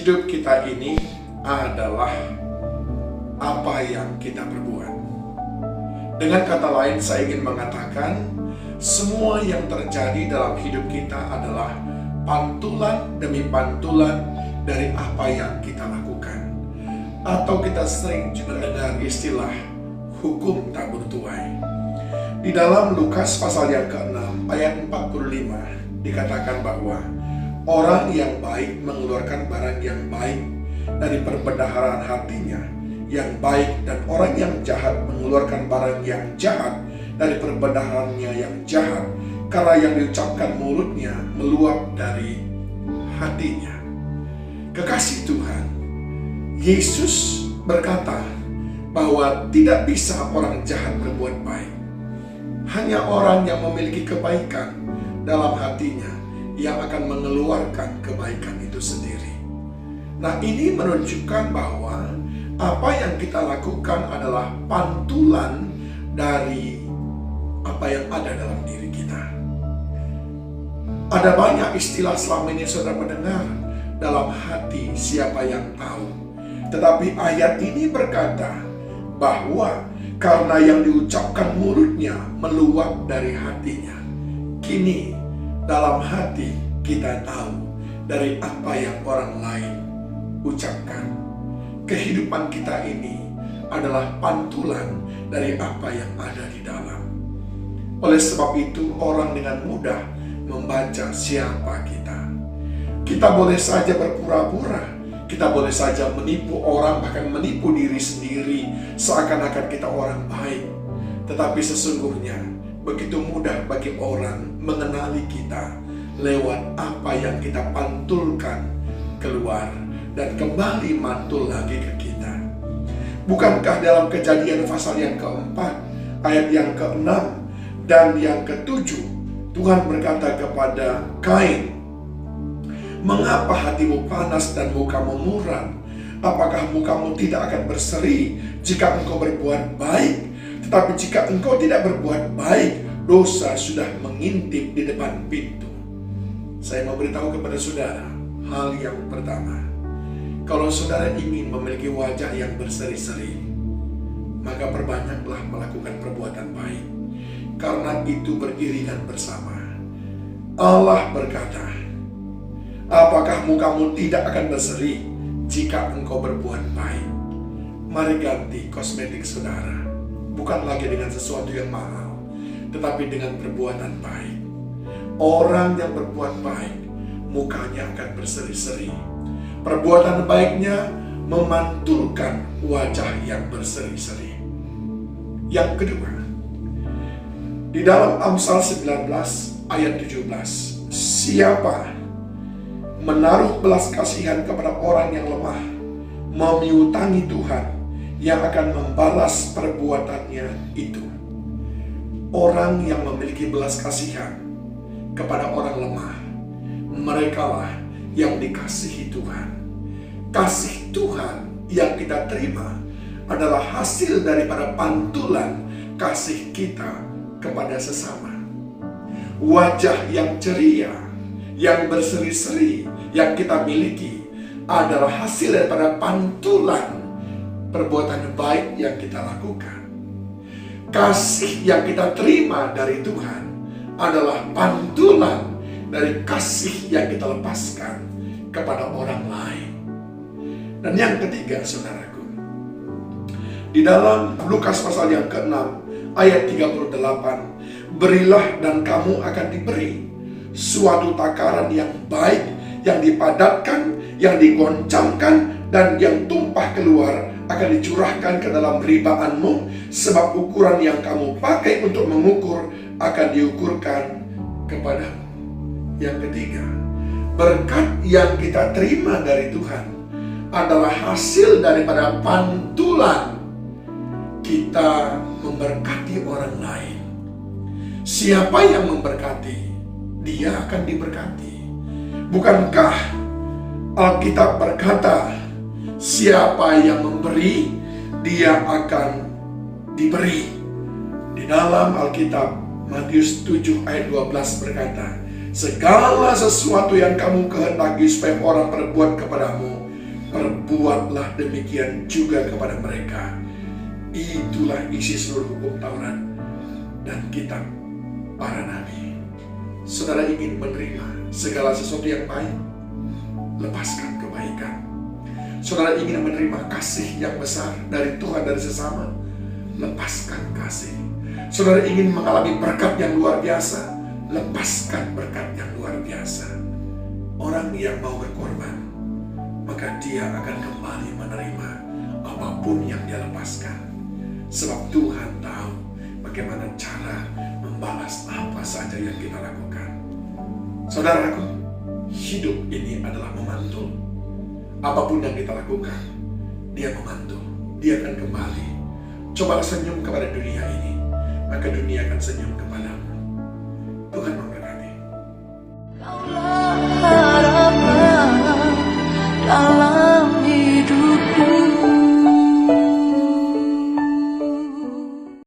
Hidup kita ini adalah apa yang kita perbuat. Dengan kata lain, saya ingin mengatakan semua yang terjadi dalam hidup kita adalah pantulan demi pantulan dari apa yang kita lakukan. Atau kita sering juga dengar istilah hukum tak bertuai. Di dalam Lukas pasal yang ke-6 ayat 45 dikatakan bahwa orang yang baik mengeluarkan barang yang baik dari perbendaharaan hatinya yang baik, dan orang yang jahat mengeluarkan barang yang jahat dari perbendaharannya yang jahat, karena yang diucapkan mulutnya meluap dari hatinya. Kekasih Tuhan, Yesus berkata bahwa tidak bisa orang jahat berbuat baik. Hanya orang yang memiliki kebaikan dalam hatinya yang akan mengeluarkan kebaikan itu sendiri. Nah, ini menunjukkan bahwa apa yang kita lakukan adalah pantulan dari apa yang ada dalam diri kita. Ada banyak istilah selama ini saudara mendengar, dalam hati siapa yang tahu. Tetapi ayat ini berkata bahwa karena yang diucapkan mulutnya meluap dari hatinya. Kini dalam hati kita tahu dari apa yang orang lain ucapkan. Kehidupan kita ini adalah pantulan dari apa yang ada di dalam. Oleh sebab itu orang dengan mudah membaca siapa kita. Kita boleh saja berpura-pura, kita boleh saja menipu orang, bahkan menipu diri sendiri seakan-akan kita orang baik. Tetapi sesungguhnya begitu mudah bagi orang mengenali kita lewat apa yang kita pantulkan keluar dan kembali mantul lagi ke kita. Bukankah dalam Kejadian pasal yang keempat, ayat yang ke-6 dan yang ke-7, Tuhan berkata kepada Kain, "Mengapa hatimu panas dan mukamu muram? Apakah mukamu tidak akan berseri jika engkau berbuat baik? Tetapi jika engkau tidak berbuat baik, dosa sudah mengintip di depan pintu." Saya mau beritahu kepada saudara, hal yang pertama, kalau saudara ingin memiliki wajah yang berseri-seri, maka perbanyaklah melakukan perbuatan baik, karena itu beriringan bersama. Allah berkata, "Apakah mukamu tidak akan berseri jika engkau berbuat baik?" Mari ganti kosmetik saudara, bukan lagi dengan sesuatu yang mahal, tetapi dengan perbuatan baik. Orang yang berbuat baik, mukanya akan berseri-seri. Perbuatan baiknya memantulkan wajah yang berseri-seri. Yang kedua, di dalam Amsal 19 ayat 17, siapa menaruh belas kasihan kepada orang yang lemah, memiutangi Tuhan yang akan membalas perbuatannya itu. Orang yang memiliki belas kasihan kepada orang lemah, merekalah yang dikasihi Tuhan. Kasih Tuhan yang kita terima adalah hasil daripada pantulan kasih kita kepada sesama. Wajah yang ceria, yang berseri-seri yang kita miliki adalah hasil daripada pantulan perbuatan baik yang kita lakukan. Kasih yang kita terima dari Tuhan adalah pantulan dari kasih yang kita lepaskan kepada orang lain. Dan yang ketiga, saudaraku, di dalam Lukas pasal yang ke-6 ayat 38, berilah dan kamu akan diberi suatu takaran yang baik, yang dipadatkan, yang digoncangkan, dan yang tumpah keluar akan dicurahkan ke dalam ribaanmu, sebab ukuran yang kamu pakai untuk mengukur akan diukurkan kepadamu. Yang ketiga, berkat yang kita terima dari Tuhan adalah hasil daripada pantulan kita memberkati orang lain. Siapa yang memberkati, dia akan diberkati. Bukankah Alkitab berkata, siapa yang memberi, dia akan diberi. Di dalam Alkitab Matius 7 ayat 12 berkata, segala sesuatu yang kamu kehendaki supaya orang berbuat kepadamu, perbuatlah demikian juga kepada mereka. Itulah isi seluruh hukum Taurat dan kitab para nabi. Saudara ingin menerima segala sesuatu yang baik, lepaskan kebaikan. Saudara ingin menerima kasih yang besar dari Tuhan, dari sesama, lepaskan kasih. Saudara ingin mengalami berkat yang luar biasa, lepaskan berkat yang luar biasa. Orang yang mau berkorban, maka dia akan kembali menerima apapun yang dia lepaskan. Sebab Tuhan tahu bagaimana cara membalas apa saja yang kita lakukan. Saudaraku, hidup ini adalah memantul. Apapun yang kita lakukan, dia memantul, dia akan kembali. Coba senyum kepada dunia ini, maka dunia akan senyum kepada